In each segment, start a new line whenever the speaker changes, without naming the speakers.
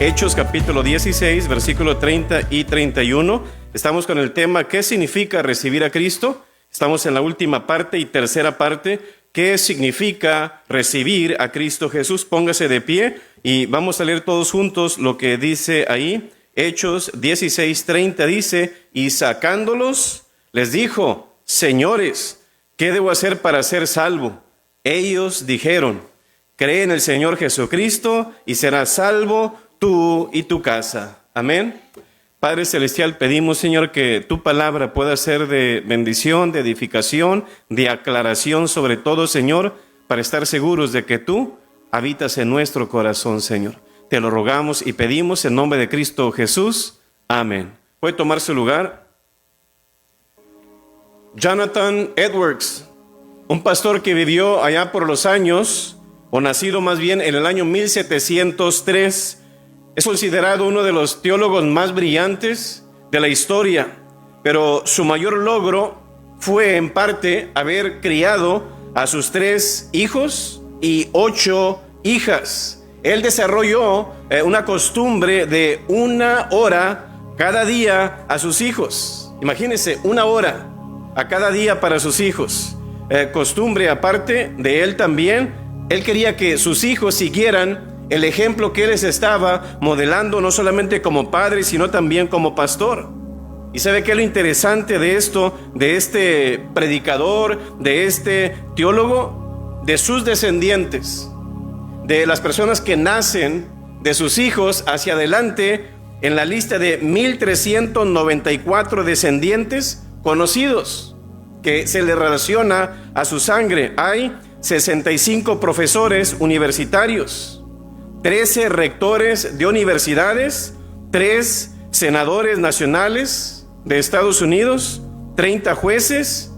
Hechos capítulo 16, versículo 30 y 31. Estamos con el tema ¿qué significa recibir a Cristo? Estamos en la última parte y tercera parte. ¿Qué significa recibir a Cristo Jesús? Póngase de pie y vamos a leer todos juntos lo que dice ahí. Hechos 16, 30 dice: y sacándolos, les dijo: señores, ¿qué debo hacer para ser salvo? Ellos dijeron: cree en el Señor Jesucristo y serás salvo tú y tu casa. Amén. Padre Celestial, pedimos, Señor, que tu palabra pueda ser de bendición, de edificación, de aclaración sobre todo, Señor, para estar seguros de que tú habitas en nuestro corazón, Señor. Te lo rogamos y pedimos en nombre de Cristo Jesús. Amén. ¿Puede tomar su lugar? Jonathan Edwards, un pastor que vivió allá por los años, o nacido más bien en el año 1703, es considerado uno de los teólogos más brillantes de la historia, pero su mayor logro fue en parte haber criado a sus 3 hijos y 8 hijas. Él desarrolló una costumbre de 1 hora cada día a sus hijos. Imagínense, 1 hora a cada día para sus hijos. Costumbre aparte de él también. Él quería que sus hijos siguieran el ejemplo que él les estaba modelando, no solamente como padre, sino también como pastor. Y sabe que lo interesante de esto, de este predicador, de este teólogo, de sus descendientes, de las personas que nacen de sus hijos hacia adelante, en la lista de 1394 descendientes conocidos que se le relaciona a su sangre, hay 65 profesores universitarios, 13 rectores de universidades, 3 senadores nacionales de Estados Unidos, 30 jueces,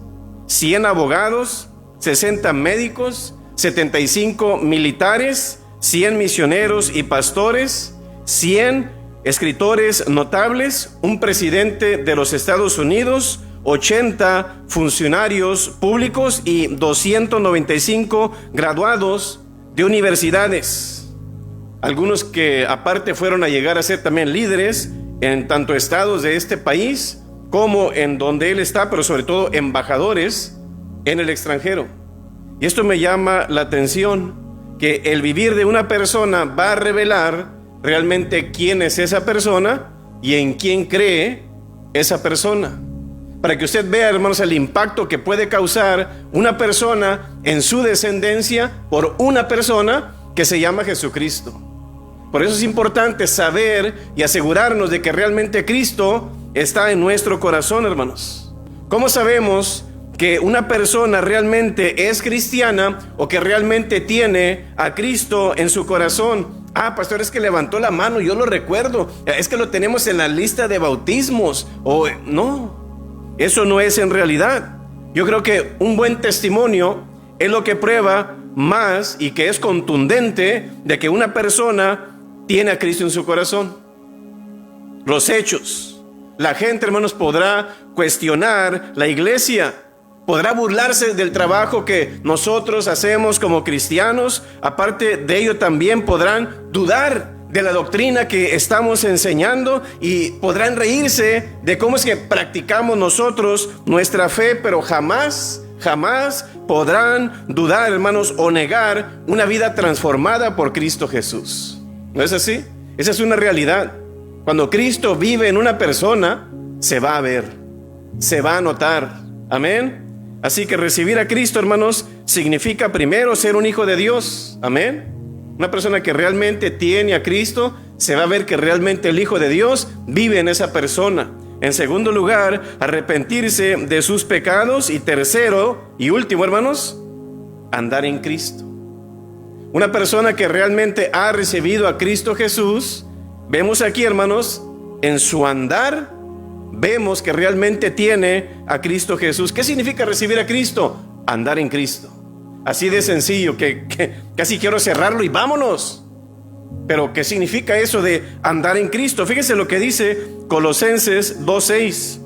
100 abogados, 60 médicos, 75 militares, 100 misioneros y pastores, 100 escritores notables, un presidente de los Estados Unidos, 80 funcionarios públicos y 295 graduados de universidades. Algunos que aparte fueron a llegar a ser también líderes en tanto estados de este país como en donde él está, pero sobre todo embajadores en el extranjero. Y esto me llama la atención, que el vivir de una persona va a revelar realmente quién es esa persona y en quién cree esa persona. Para que usted vea, hermanos, el impacto que puede causar una persona en su descendencia por una persona que se llama Jesucristo. Por eso es importante saber y asegurarnos de que realmente Cristo está en nuestro corazón, hermanos. ¿Cómo sabemos que una persona realmente es cristiana o que realmente tiene a Cristo en su corazón? Ah, pastor, es que levantó la mano, yo lo recuerdo. Es que lo tenemos en la lista de bautismos. O no, eso no es en realidad. Yo creo que un buen testimonio es lo que prueba más y que es contundente de que una persona tiene a Cristo en su corazón. Los hechos. La gente, hermanos, podrá cuestionar la iglesia, podrá burlarse del trabajo que nosotros hacemos como cristianos. Aparte de ello, también podrán dudar de la doctrina que estamos enseñando y podrán reírse de cómo es que practicamos nosotros nuestra fe, pero jamás podrán dudar, hermanos, o negar una vida transformada por Cristo Jesús. ¿No es así? Esa es una realidad. Cuando Cristo vive en una persona, se va a ver, se va a notar. Amén. Así que recibir a Cristo, hermanos, significa primero ser un hijo de Dios. Amén. Una persona que realmente tiene a Cristo, se va a ver que realmente el Hijo de Dios vive en esa persona. En segundo lugar, arrepentirse de sus pecados. Y tercero y último, hermanos, andar en Cristo. Una persona que realmente ha recibido a Cristo Jesús, vemos aquí, hermanos, en su andar, vemos que realmente tiene a Cristo Jesús. ¿Qué significa recibir a Cristo? Andar en Cristo. Así de sencillo, que casi quiero cerrarlo y vámonos. Pero ¿qué significa eso de andar en Cristo? Fíjense lo que dice Colosenses 2:6.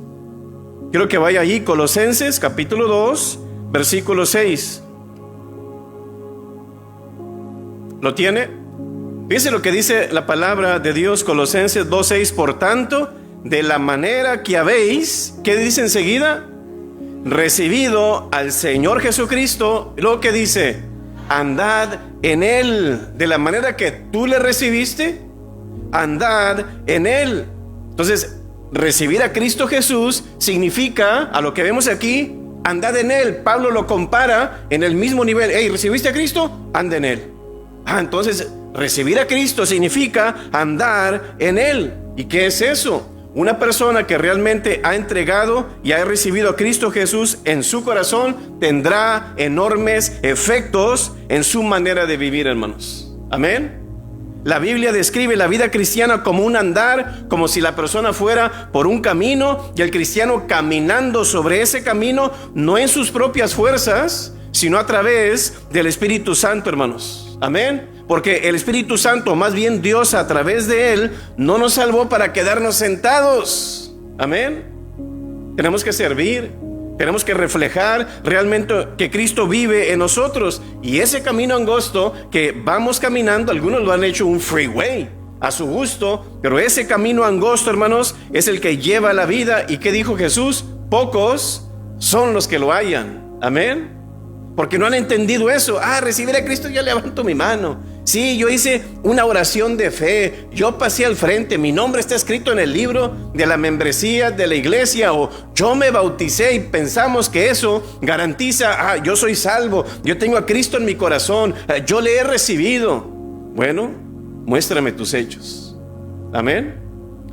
Quiero que vaya allí, Colosenses capítulo 2, versículo 6. ¿Lo tiene? Fíjense lo que dice la palabra de Dios, Colosenses 2:6. Por tanto, de la manera que habéis, ¿qué dice enseguida? Recibido al Señor Jesucristo. Luego que dice, andad en Él. De la manera que tú le recibiste, andad en Él. Entonces, recibir a Cristo Jesús significa, a lo que vemos aquí, andad en Él. Pablo lo compara en el mismo nivel. Hey, ¿recibiste a Cristo? Anda en Él. Entonces, recibir a Cristo significa andar en Él. ¿Y qué es eso? Una persona que realmente ha entregado y ha recibido a Cristo Jesús en su corazón tendrá enormes efectos en su manera de vivir, hermanos. Amén. La Biblia describe la vida cristiana como un andar, como si la persona fuera por un camino y el cristiano caminando sobre ese camino, no en sus propias fuerzas, sino a través del Espíritu Santo, hermanos. Amén. Porque el Espíritu Santo, más bien Dios a través de Él, no nos salvó para quedarnos sentados. Amén. Tenemos que servir, tenemos que reflejar realmente que Cristo vive en nosotros. Y ese camino angosto que vamos caminando, algunos lo han hecho un freeway a su gusto, pero ese camino angosto, hermanos, es el que lleva la vida. ¿Y qué dijo Jesús? Pocos son los que lo hallan. Amén. Porque no han entendido eso. Recibir a Cristo, ya levanto mi mano. Sí, yo hice una oración de fe, yo pasé al frente, mi nombre está escrito en el libro de la membresía de la iglesia, o yo me bauticé, y pensamos que eso garantiza, yo soy salvo, yo tengo a Cristo en mi corazón, yo le he recibido. Bueno, muéstrame tus hechos. Amén.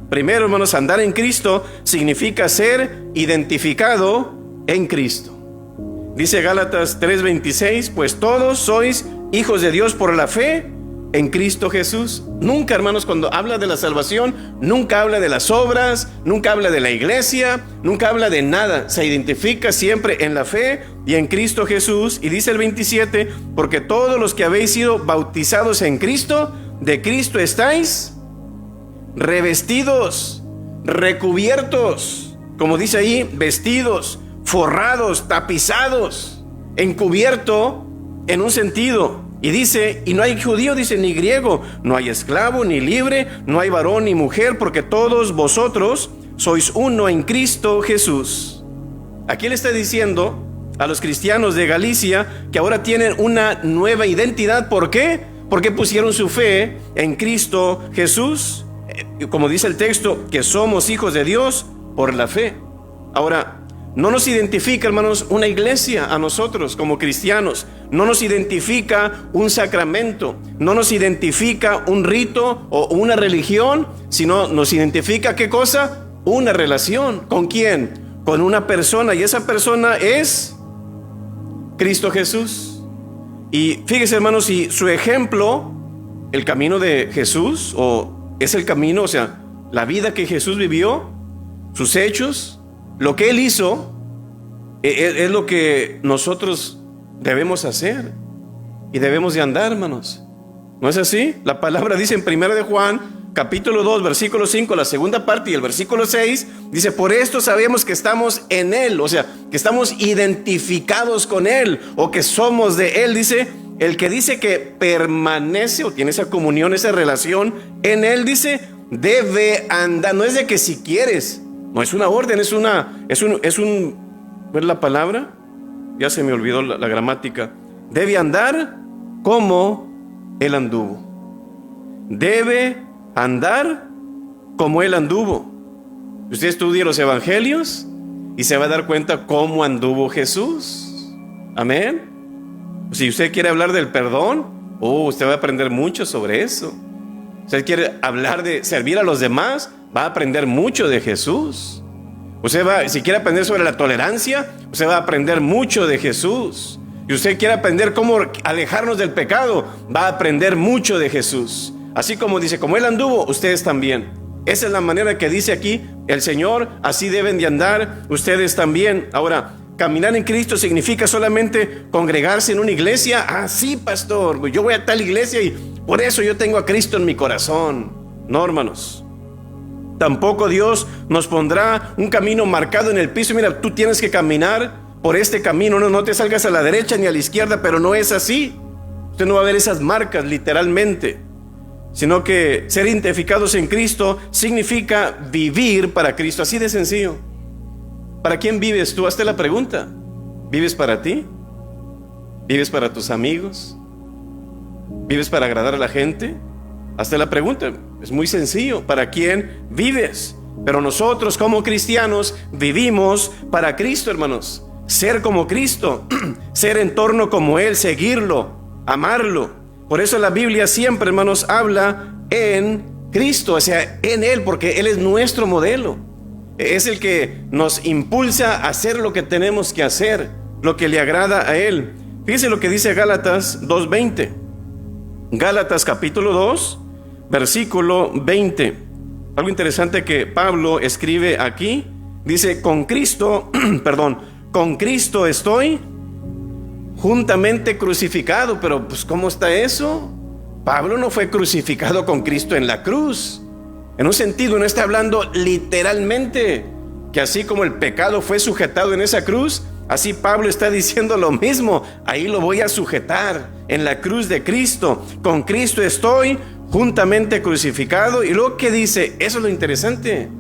Primero, hermanos, andar en Cristo significa ser identificado en Cristo. Dice Gálatas 3:26, pues todos sois hijos de Dios por la fe en Cristo Jesús. Nunca, hermanos, cuando habla de la salvación, nunca habla de las obras, nunca habla de la iglesia, nunca habla de nada. Se identifica siempre en la fe y en Cristo Jesús. Y dice el 27, porque todos los que habéis sido bautizados en Cristo, de Cristo estáis revestidos, recubiertos, como dice ahí, vestidos, forrados, tapizados, encubierto en un sentido. Y dice, y no hay judío, dice, ni griego, no hay esclavo ni libre, no hay varón ni mujer, porque todos vosotros sois uno en Cristo Jesús. Aquí le está diciendo a los cristianos de Galicia que ahora tienen una nueva identidad. ¿Por qué? Porque pusieron su fe en Cristo Jesús. Como dice el texto, que somos hijos de Dios por la fe. Ahora, no nos identifica, hermanos, una iglesia a nosotros como cristianos. No nos identifica un sacramento. No nos identifica un rito o una religión, sino nos identifica, ¿qué cosa? Una relación. ¿Con quién? Con una persona. Y esa persona es Cristo Jesús. Y fíjese, hermanos, si su ejemplo, el camino de Jesús, o es el camino, o sea, la vida que Jesús vivió, sus hechos, lo que Él hizo, es lo que nosotros debemos hacer y debemos de andar, hermanos. ¿No es así? La palabra dice en 1 de Juan, capítulo 2, versículo 5, la segunda parte y el versículo 6, dice, por esto sabemos que estamos en Él, o sea, que estamos identificados con Él, o que somos de Él. Dice, el que dice que permanece o tiene esa comunión, esa relación en Él, dice, debe andar. No es de que si quieres, no es una orden, es un ¿ver la palabra? Ya se me olvidó la gramática. Debe andar como Él anduvo. Debe andar como Él anduvo. Usted estudia los evangelios y se va a dar cuenta cómo anduvo Jesús. Amén. Si usted quiere hablar del perdón, usted va a aprender mucho sobre eso. Usted quiere hablar de servir a los demás, va a aprender mucho de Jesús. Si quiere aprender sobre la tolerancia, usted va a aprender mucho de Jesús. Y usted quiere aprender cómo alejarnos del pecado, va a aprender mucho de Jesús. Así como dice, como Él anduvo, ustedes también. Esa es la manera que dice aquí el Señor, así deben de andar ustedes también. Ahora, caminar en Cristo significa solamente congregarse en una iglesia. Sí, pastor, yo voy a tal iglesia y por eso yo tengo a Cristo en mi corazón. No, hermanos. Tampoco Dios nos pondrá un camino marcado en el piso. Mira, tú tienes que caminar por este camino. No te salgas a la derecha ni a la izquierda, pero no es así. Usted no va a ver esas marcas literalmente. sino que ser identificados en Cristo significa vivir para Cristo, así de sencillo. ¿Para quién vives tú? Hazte la pregunta. ¿Vives para ti? ¿Vives para tus amigos? ¿Vives para agradar a la gente? Hazte la pregunta. Es muy sencillo. ¿Para quién vives? Pero nosotros como cristianos vivimos para Cristo, hermanos. Ser como Cristo, ser en torno como Él, seguirlo, amarlo. Por eso la Biblia siempre, hermanos, habla en Cristo, o sea, en Él, porque Él es nuestro modelo. Es el que nos impulsa a hacer lo que tenemos que hacer, lo que le agrada a Él. Fíjese lo que dice Gálatas 2:20. Gálatas capítulo 2, versículo 20. Algo interesante que Pablo escribe aquí. Dice, con Cristo, con Cristo estoy juntamente crucificado. Pero pues ¿cómo está eso? Pablo no fue crucificado con Cristo en la cruz. En un sentido no está hablando literalmente, que así como el pecado fue sujetado en esa cruz, así Pablo está diciendo lo mismo. Ahí lo voy a sujetar en la cruz de Cristo. Con Cristo estoy juntamente crucificado. Y luego ¿qué dice? Eso es lo interesante.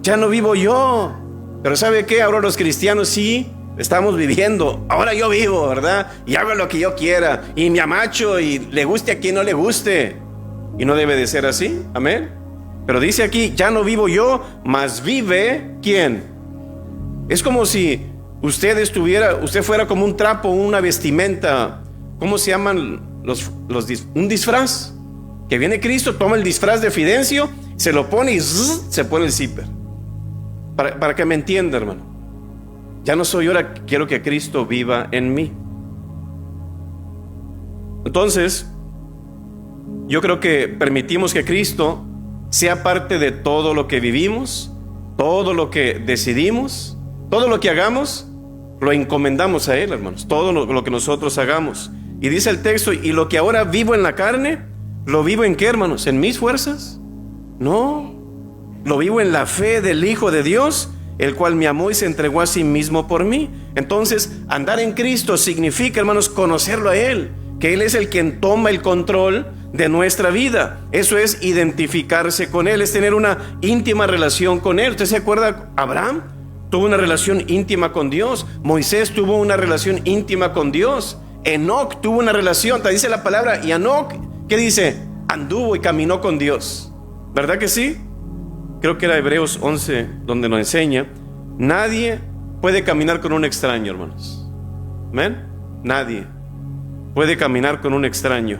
Ya no vivo yo. Pero ¿sabe qué? Ahora los cristianos sí estamos viviendo. Ahora yo vivo, ¿verdad? Y hago lo que yo quiera. Y me amacho y le guste a quien no le guste. Y no debe de ser así. Amén. Pero dice aquí, ya no vivo yo, mas vive ¿quién? Es como si usted fuera como un trapo, una vestimenta. ¿Cómo se llaman un disfraz? Que viene Cristo, toma el disfraz de Fidencio, se lo pone y se pone el zipper. Para que me entienda, hermano. Ya no soy yo, ahora quiero que Cristo viva en mí. Entonces, yo creo que permitimos que Cristo sea parte de todo lo que vivimos, todo lo que decidimos, todo lo que hagamos, lo encomendamos a Él, hermanos. Todo lo que nosotros hagamos. Y dice el texto, y lo que ahora vivo en la carne, ¿lo vivo en qué, hermanos? ¿En mis fuerzas? No, lo vivo en la fe del Hijo de Dios, el cual me amó y se entregó a sí mismo por mí. Entonces, andar en Cristo significa, hermanos, conocerlo a Él, que Él es el quien toma el control de nuestra vida. Eso es identificarse con Él, es tener una íntima relación con Él. ¿Usted se acuerda? Abraham tuvo una relación íntima con Dios. Moisés tuvo una relación íntima con Dios. Enoc tuvo una relación, te dice la palabra, y Enoc, ¿qué dice? Anduvo y caminó con Dios. ¿Verdad que sí? Creo que era Hebreos 11 donde nos enseña. Nadie puede caminar con un extraño, hermanos. ¿Amén? Nadie puede caminar con un extraño.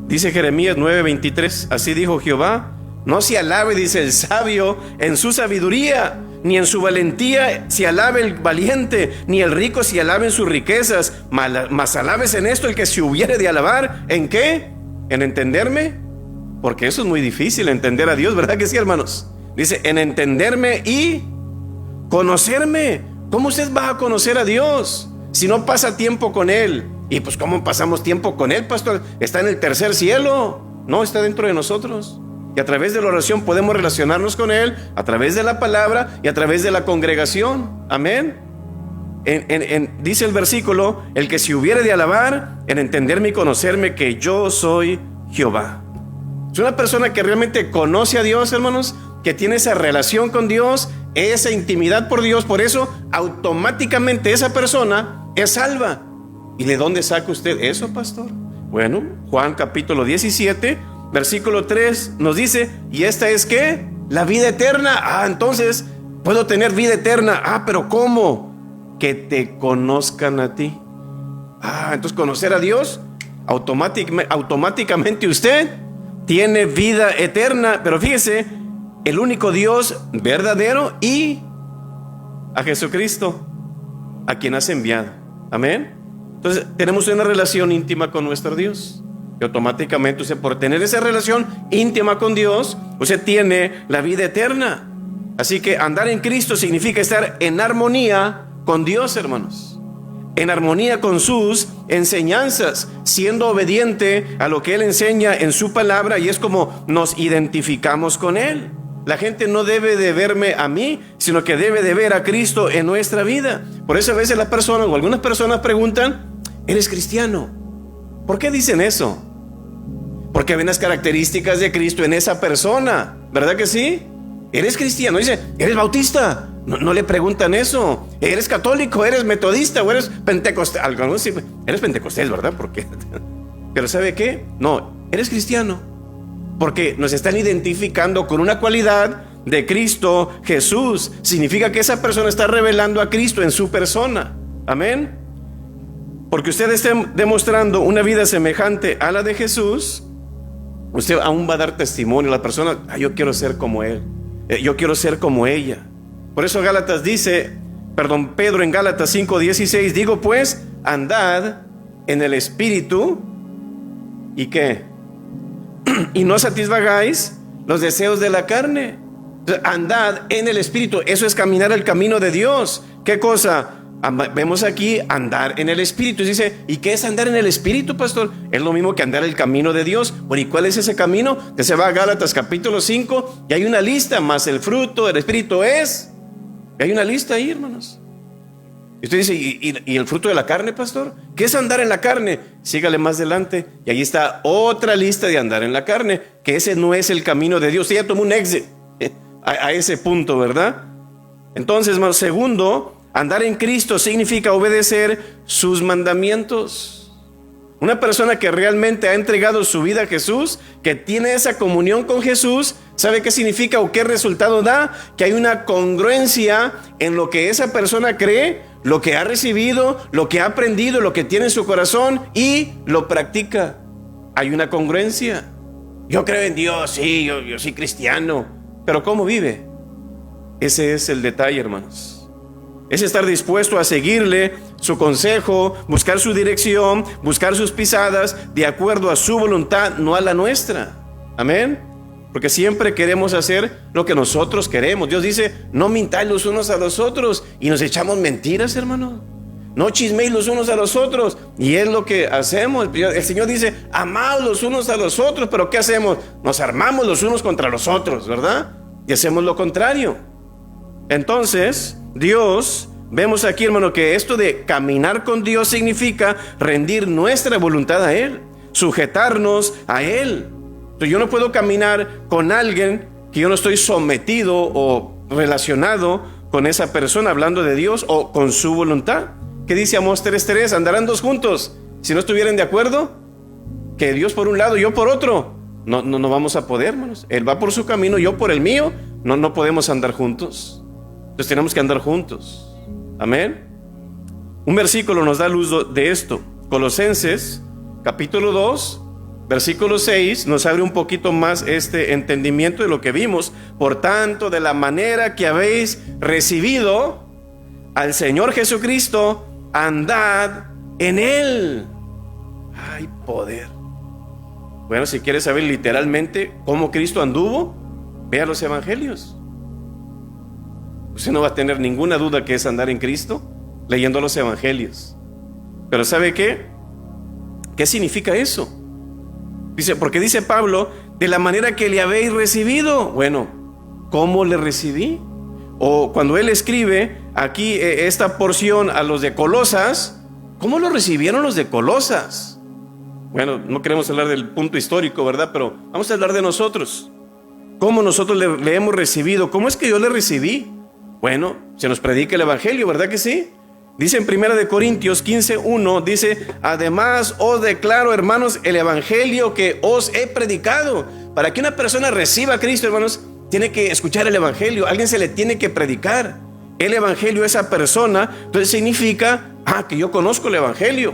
Dice Jeremías 9:23, así dijo Jehová, no se alabe, dice el sabio, en su sabiduría, ni en su valentía se alabe el valiente, ni el rico se alabe en sus riquezas, mas alabes en esto el que se hubiere de alabar. ¿En qué? ¿En entenderme? Porque eso es muy difícil, entender a Dios, ¿verdad que sí, hermanos? Dice, en entenderme y conocerme. ¿Cómo usted va a conocer a Dios si no pasa tiempo con Él? Y pues ¿cómo pasamos tiempo con Él, pastor? Está en el tercer cielo. No, está dentro de nosotros. Y a través de la oración podemos relacionarnos con Él, a través de la palabra y a través de la congregación. Amén. Dice el versículo, el que se hubiere de alabar, en entenderme y conocerme que yo soy Jehová. Es una persona que realmente conoce a Dios, hermanos, que tiene esa relación con Dios, esa intimidad por Dios. Por eso automáticamente esa persona es salva. ¿Y de dónde saca usted eso, pastor? Bueno, Juan capítulo 17, versículo 3 nos dice, ¿y esta es qué? La vida eterna. Entonces puedo tener vida eterna. Pero ¿cómo? Que te conozcan a ti. Entonces conocer a Dios, automáticamente usted tiene vida eterna. Pero fíjese, el único Dios verdadero y a Jesucristo, a quien has enviado. Amén. Entonces tenemos una relación íntima con nuestro Dios. Y automáticamente usted, por tener esa relación íntima con Dios, usted tiene la vida eterna. Así que andar en Cristo significa estar en armonía con Dios, hermanos. En armonía con sus enseñanzas, siendo obediente a lo que Él enseña en su palabra, y es como nos identificamos con Él. La gente no debe de verme a mí, sino que debe de ver a Cristo en nuestra vida. Por eso a veces las personas o algunas personas preguntan, ¿eres cristiano? ¿Por qué dicen eso? porque ven las características de Cristo en esa persona, ¿verdad que sí? ¿Eres cristiano? Dice, ¿eres bautista? No le preguntan eso. ¿Eres católico? ¿Eres metodista? ¿O eres pentecostés? Algunos sí, eres pentecostés, ¿verdad? Porque, pero ¿sabe qué? No, eres cristiano, porque nos están identificando con una cualidad de Cristo Jesús. Significa que esa persona está revelando a Cristo en su persona. Amén. Porque usted esté demostrando una vida semejante a la de Jesús, usted aún va a dar testimonio a la persona. Yo quiero ser como él, yo quiero ser como ella. Por eso Pedro en Gálatas 5:16, digo pues, andad en el Espíritu, ¿y qué? Y no satisfagáis los deseos de la carne. Andad en el Espíritu, eso es caminar el camino de Dios. ¿Qué cosa? Vemos aquí andar en el Espíritu. Dice, ¿y qué es andar en el Espíritu, pastor? Es lo mismo que andar el camino de Dios. Bueno, ¿y cuál es ese camino? Que se va a Gálatas capítulo 5 y hay una lista, más el fruto del Espíritu es. Hay una lista ahí, hermanos. Y usted dice, ¿y el fruto de la carne, pastor? ¿Qué es andar en la carne? Sígale más adelante y ahí está otra lista de andar en la carne, que ese no es el camino de Dios. Usted ya tomó un exit a ese punto, ¿verdad? Entonces, hermanos, segundo, andar en Cristo significa obedecer sus mandamientos. Una persona que realmente ha entregado su vida a Jesús, que tiene esa comunión con Jesús, ¿sabe qué significa o qué resultado da? Que hay una congruencia en lo que esa persona cree, lo que ha recibido, lo que ha aprendido, lo que tiene en su corazón y lo practica. Hay una congruencia. Yo creo en Dios, sí, yo soy cristiano, pero ¿cómo vive? Ese es el detalle, hermanos. Es estar dispuesto a seguirle su consejo, buscar su dirección, buscar sus pisadas de acuerdo a su voluntad, no a la nuestra. Amén. Porque siempre queremos hacer lo que nosotros queremos. Dios dice, no mintáis los unos a los otros, y nos echamos mentiras, hermano. No chisméis los unos a los otros, y es lo que hacemos. El Señor dice, amaos los unos a los otros, pero ¿qué hacemos? Nos armamos los unos contra los otros, ¿verdad? Y hacemos lo contrario. Entonces, Dios, vemos aquí, hermano, que esto de caminar con Dios significa rendir nuestra voluntad a Él, sujetarnos a Él. Entonces, yo no puedo caminar con alguien que yo no estoy sometido o relacionado con esa persona, hablando de Dios o con su voluntad. ¿Qué dice Amós 3:3? Andarán dos juntos si no estuvieran de acuerdo. Que Dios por un lado, yo por otro. No vamos a poder, hermanos. Él va por su camino, yo por el mío. No podemos andar juntos. Entonces tenemos que andar juntos. Amén. Un versículo nos da luz de esto. Colosenses capítulo 2 versículo 6 nos abre un poquito más este entendimiento de lo que vimos. Por tanto, de la manera que habéis recibido al Señor Jesucristo, andad en Él. Hay poder. Bueno, si quieres saber literalmente cómo Cristo anduvo, vea los evangelios. Usted no va a tener ninguna duda que es andar en Cristo leyendo los evangelios. Pero ¿sabe qué? ¿Qué significa eso? Dice, porque dice Pablo, de la manera que le habéis recibido. Bueno, ¿cómo le recibí? O cuando él escribe aquí esta porción a los de Colosas, ¿cómo lo recibieron los de Colosas? Bueno, no queremos hablar del punto histórico, ¿verdad? Pero vamos a hablar de nosotros. ¿Cómo nosotros le hemos recibido? ¿Cómo es que yo le recibí? Bueno, se nos predica el evangelio, ¿verdad que sí? Dice en 1 Corintios 15:1, dice, además os declaro, hermanos, el evangelio que os he predicado. Para que una persona reciba a Cristo, hermanos, tiene que escuchar el evangelio. Alguien se le tiene que predicar el evangelio a esa persona. Entonces significa, que yo conozco el evangelio.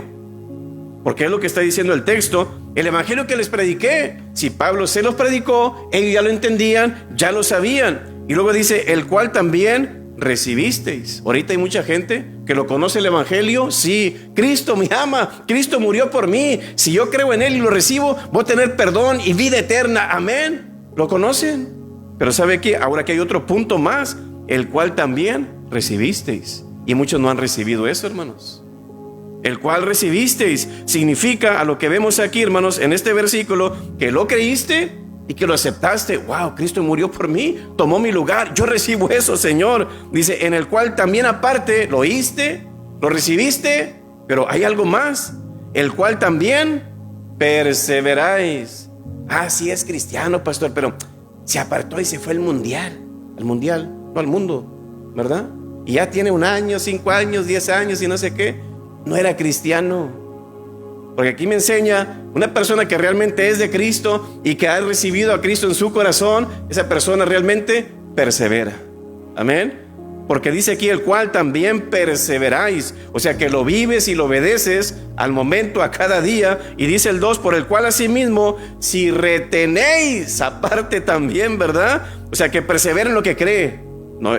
Porque es lo que está diciendo el texto. El evangelio que les prediqué, si Pablo se los predicó, ellos ya lo entendían, ya lo sabían. Y luego dice, el cual también recibisteis. Ahorita hay mucha gente que lo conoce el evangelio. Sí, Cristo me ama, Cristo murió por mí. Si yo creo en Él y lo recibo, voy a tener perdón y vida eterna. Amén. ¿Lo conocen? Pero ¿sabe qué? Ahora que hay otro punto más, el cual también recibisteis. Y muchos no han recibido eso, hermanos. El cual recibisteis significa, a lo que vemos aquí, hermanos, en este versículo, que lo creíste y que lo aceptaste. Wow, Cristo murió por mí, tomó mi lugar, yo recibo eso, Señor. Dice, en el cual también aparte lo oíste, lo recibiste, pero hay algo más, el cual también perseveráis Ah, sí es cristiano, pastor, pero se apartó y se fue al mundial, no al mundo, ¿verdad? Y ya tiene 1 año, 5 años, 10 años y no sé qué. No era cristiano. Porque aquí me enseña una persona que realmente es de Cristo y que ha recibido a Cristo en su corazón. Esa persona realmente persevera. Amén. Porque dice aquí, el cual también perseveráis. O sea que lo vives y lo obedeces al momento, a cada día. Y dice el 2, por el cual asimismo, si retenéis aparte también, ¿verdad? O sea que persevera en lo que cree. No,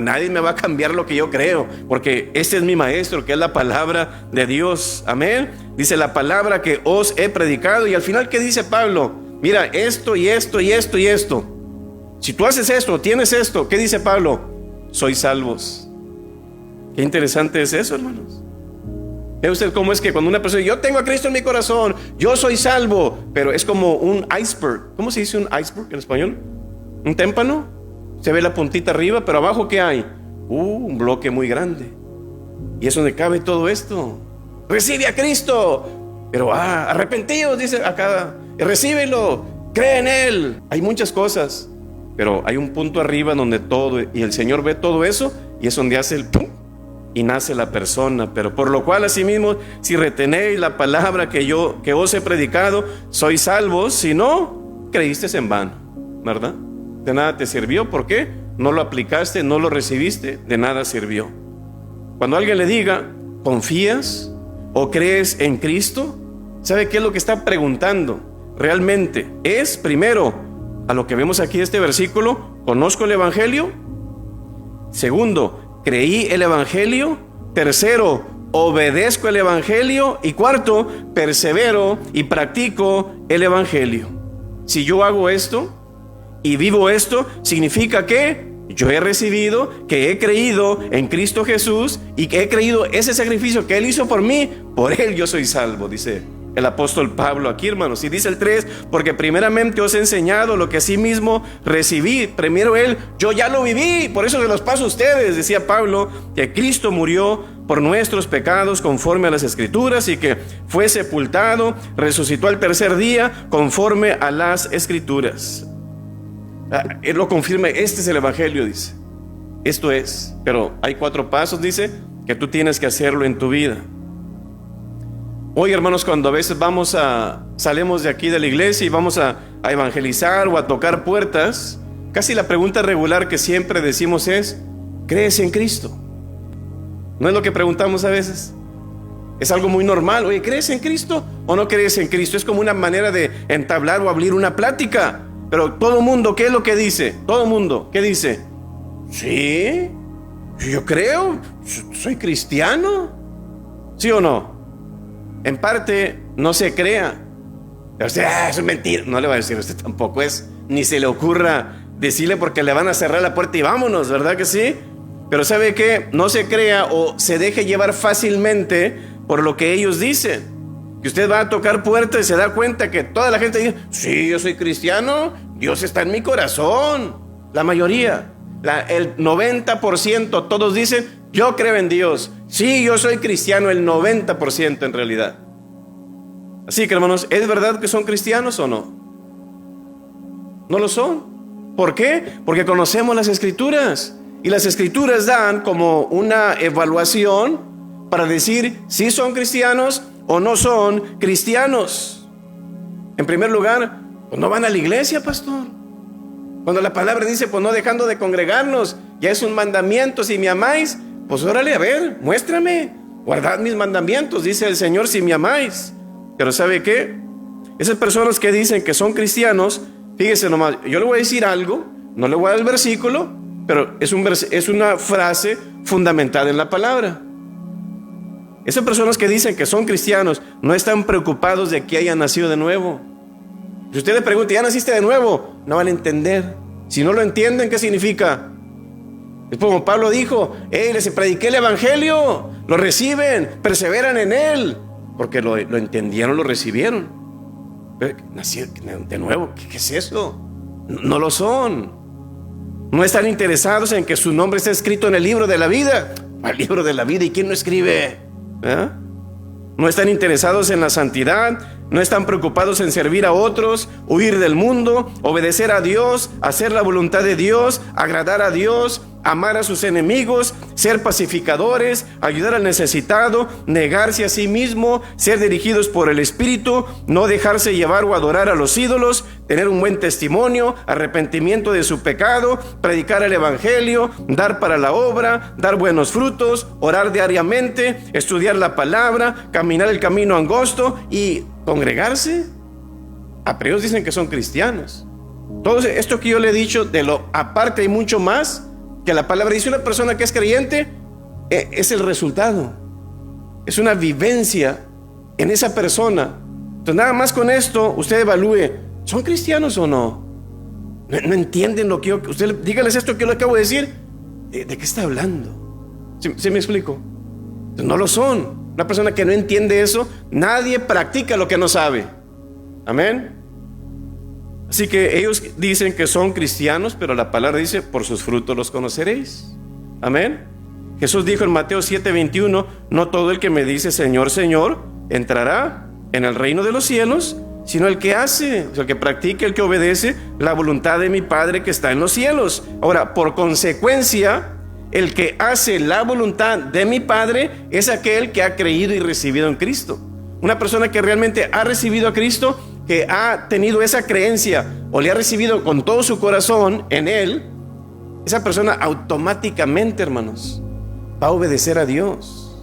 nadie me va a cambiar lo que yo creo, porque este es mi maestro, que es la palabra de Dios. Amén. Dice la palabra que os he predicado. Y al final, ¿qué dice Pablo? Mira, esto y esto y esto y esto. Si tú haces esto, tienes esto, ¿qué dice Pablo? Sois salvos. Qué interesante es eso, hermanos. ¿Ve usted cómo es que cuando una persona, yo tengo a Cristo en mi corazón, yo soy salvo? Pero es como un iceberg. ¿Cómo se dice un iceberg en español? ¿Un témpano? Se ve la puntita arriba, pero abajo ¿qué hay? Un bloque muy grande. Y es donde cabe todo esto. Recibe a Cristo, pero arrepentidos, dice acá. Recíbelo, cree en Él. Hay muchas cosas, pero hay un punto arriba donde todo, y el Señor ve todo eso, y es donde hace el pum, y nace la persona. Pero por lo cual asimismo, si retenéis la palabra que os he predicado, sois salvos. Si no, creíste en vano, ¿verdad? De nada te sirvió. ¿Por qué? No lo aplicaste, no lo recibiste, de nada sirvió. Cuando alguien le diga, ¿confías o crees en Cristo? ¿Sabe qué es lo que está preguntando? Realmente es, primero, a lo que vemos aquí en este versículo, ¿conozco el Evangelio? Segundo, ¿creí el Evangelio? Tercero, ¿obedezco el Evangelio? Y cuarto, persevero y practico el Evangelio. Si yo hago esto y vivo esto, significa que yo he recibido, que he creído en Cristo Jesús y que he creído ese sacrificio que Él hizo por mí. Por Él yo soy salvo, dice el apóstol Pablo aquí, hermanos. Y dice el 3, porque primeramente os he enseñado lo que asimismo recibí. Primero Él, yo ya lo viví, por eso se los paso a ustedes, decía Pablo, que Cristo murió por nuestros pecados conforme a las Escrituras y que fue sepultado, resucitó al tercer día conforme a las Escrituras. Él lo confirma, este es el Evangelio, dice. Esto es, pero hay 4 pasos, dice, que tú tienes que hacerlo en tu vida. Hoy, hermanos, cuando a veces salimos de aquí de la iglesia y vamos a evangelizar o a tocar puertas, casi la pregunta regular que siempre decimos es, ¿crees en Cristo? ¿No es lo que preguntamos a veces? Es algo muy normal. Oye, ¿crees en Cristo o no crees en Cristo? Es como una manera de entablar o abrir una plática. Pero todo el mundo, ¿qué es lo que dice? Todo el mundo, ¿qué dice? Sí, yo creo, soy cristiano. ¿Sí o no? En parte, no se crea. Pero usted, eso es mentira. No le va a decir, usted tampoco es, ni se le ocurra decirle porque le van a cerrar la puerta y vámonos, ¿verdad que sí? Pero ¿sabe qué? No se crea o se deje llevar fácilmente por lo que ellos dicen. Que usted va a tocar puertas y se da cuenta que toda la gente dice, sí, yo soy cristiano, Dios está en mi corazón. La mayoría, el 90%, todos dicen, yo creo en Dios. Sí, yo soy cristiano, el 90% en realidad. Así que, hermanos, ¿es verdad que son cristianos o no? No lo son. ¿Por qué? Porque conocemos las Escrituras. Y las Escrituras dan como una evaluación para decir si son cristianos o no son cristianos. En primer lugar, pues no van a la iglesia, pastor. Cuando la palabra dice, pues no dejando de congregarnos, ya es un mandamiento, si me amáis, pues órale, a ver, muéstrame, guardad mis mandamientos, dice el Señor, si me amáis. Pero ¿sabe qué? Esas personas que dicen que son cristianos, fíjese nomás, yo le voy a decir algo, no le voy a dar el versículo, pero es una frase fundamentada en la palabra. Esas personas que dicen que son cristianos no están preocupados de que hayan nacido de nuevo. Si usted le pregunta, ¿ya naciste de nuevo? No van a entender. Si no lo entienden, ¿qué significa? Es como Pablo dijo, les prediqué el Evangelio, lo reciben, perseveran en él, porque lo entendieron, lo recibieron. Nací de nuevo, ¿qué es eso? No lo son. No están interesados en que su nombre esté escrito en el libro de la vida. El libro de la vida, ¿y quién lo escribe? ¿Eh? No están interesados en la santidad, no están preocupados en servir a otros, huir del mundo, obedecer a Dios, hacer la voluntad de Dios, agradar a Dios, amar a sus enemigos, ser pacificadores, ayudar al necesitado, negarse a sí mismo, ser dirigidos por el Espíritu, no dejarse llevar o adorar a los ídolos, tener un buen testimonio, arrepentimiento de su pecado, predicar el Evangelio, dar para la obra, dar buenos frutos, orar diariamente, estudiar la palabra, caminar el camino angosto y congregarse. Pero ellos dicen que son cristianos. Todo esto que yo le he dicho, de lo aparte hay mucho más que la palabra dice. Una persona que es creyente es el resultado, es una vivencia en esa persona. Entonces nada más con esto usted evalúe, ¿son cristianos o no? No entienden lo que yo, usted dígales esto que yo le acabo de decir. ¿De qué está hablando? ¿Sí me explico? Entonces, no lo son. Una persona que no entiende eso, nadie practica lo que no sabe. Amén. Así que ellos dicen que son cristianos, pero la palabra dice, por sus frutos los conoceréis. Amén. Jesús dijo en Mateo 7:21, no todo el que me dice Señor, Señor, entrará en el reino de los cielos, sino el que hace, o sea, el que practica, el que obedece la voluntad de mi Padre que está en los cielos. Ahora, por consecuencia, el que hace la voluntad de mi Padre es aquel que ha creído y recibido en Cristo. Una persona que realmente ha recibido a Cristo, que ha tenido esa creencia o le ha recibido con todo su corazón en Él, esa persona automáticamente, hermanos, va a obedecer a Dios.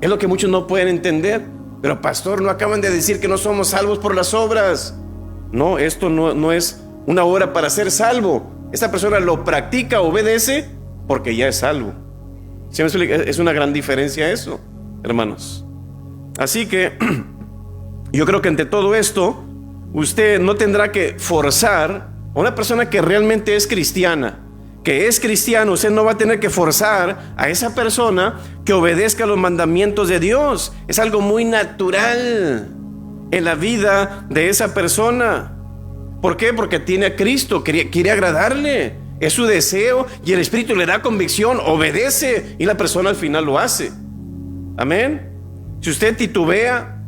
Es lo que muchos no pueden entender. Pero pastor, no acaban de decir que no somos salvos por las obras. No, esto no es una obra para ser salvo. Esta persona lo practica, obedece, porque ya es salvo. ¿Sí me explico? Es una gran diferencia eso, hermanos. Así que yo creo que ante todo esto, usted no tendrá que forzar a una persona que realmente es cristiana, que es cristiano. Usted no va a tener que forzar a esa persona que obedezca los mandamientos de Dios. Es algo muy natural en la vida de esa persona. ¿Por qué? Porque tiene a Cristo, quiere agradarle, es su deseo y el Espíritu le da convicción, obedece y la persona al final lo hace. Amén. Si usted titubea,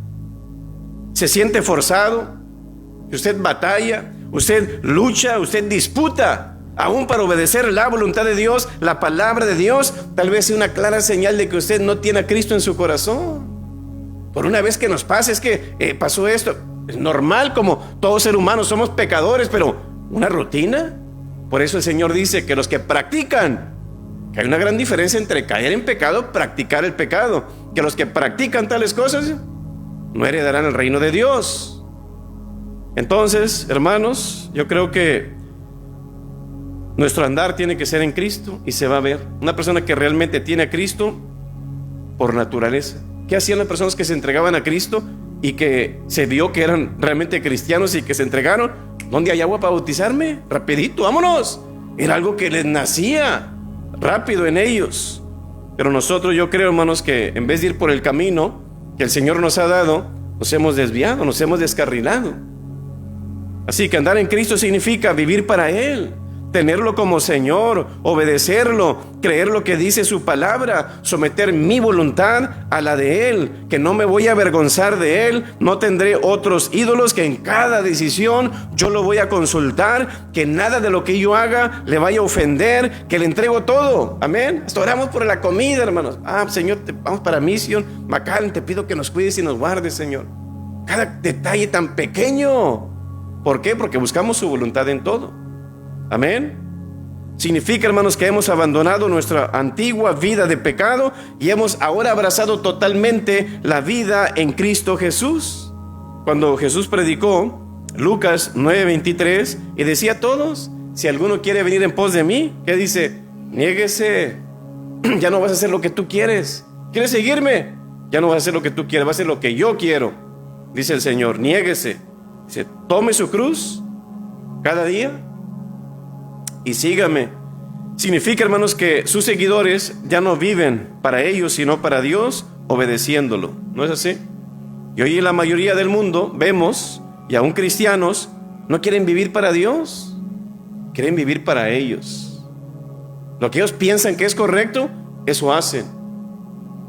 se siente forzado, si usted batalla, usted lucha, usted disputa, aún para obedecer la voluntad de Dios, la palabra de Dios, tal vez sea una clara señal de que usted no tiene a Cristo en su corazón. Por una vez que nos pase, es que pasó esto. Es normal, como todo ser humano, somos pecadores, pero una rutina. Por eso el Señor dice que los que practican, que hay una gran diferencia entre caer en pecado, practicar el pecado, que los que practican tales cosas no heredarán el reino de Dios. Entonces, hermanos, yo creo que nuestro andar tiene que ser en Cristo y se va a ver. Una persona que realmente tiene a Cristo por naturaleza. ¿Qué hacían las personas que se entregaban a Cristo y que se vio que eran realmente cristianos y que se entregaron? ¿Dónde hay agua para bautizarme? Rapidito, vámonos. Era algo que les nacía rápido en ellos. Pero nosotros, yo creo, hermanos, que en vez de ir por el camino que el Señor nos ha dado, nos hemos desviado, nos hemos descarrilado. Así que andar en Cristo significa vivir para Él, tenerlo como Señor, obedecerlo, creer lo que dice su palabra, someter mi voluntad a la de Él, que no me voy a avergonzar de Él, no tendré otros ídolos, que en cada decisión yo lo voy a consultar, que nada de lo que yo haga le vaya a ofender, que le entrego todo. Amén. Hasta oramos por la comida, hermanos. Señor, vamos para misión. Macalén, te pido que nos cuides y nos guardes, Señor. Cada detalle tan pequeño. ¿Por qué? Porque buscamos su voluntad en todo. Amén. Significa, hermanos, que hemos abandonado nuestra antigua vida de pecado y hemos ahora abrazado totalmente la vida en Cristo Jesús. Cuando Jesús predicó Lucas 9:23 y decía a todos: si alguno quiere venir en pos de mí, ¿qué dice? Niéguese. Ya no vas a hacer lo que tú quieres. ¿Quieres seguirme? Ya no vas a hacer lo que tú quieres, vas a hacer lo que yo quiero. Dice el Señor, niéguese. Dice, tome su cruz cada día y sígame. Significa, hermanos, que sus seguidores ya no viven para ellos, sino para Dios, obedeciéndolo. ¿No es así? Y hoy en la mayoría del mundo vemos, y aún cristianos, no quieren vivir para Dios, quieren vivir para ellos. Lo que ellos piensan que es correcto, eso hacen.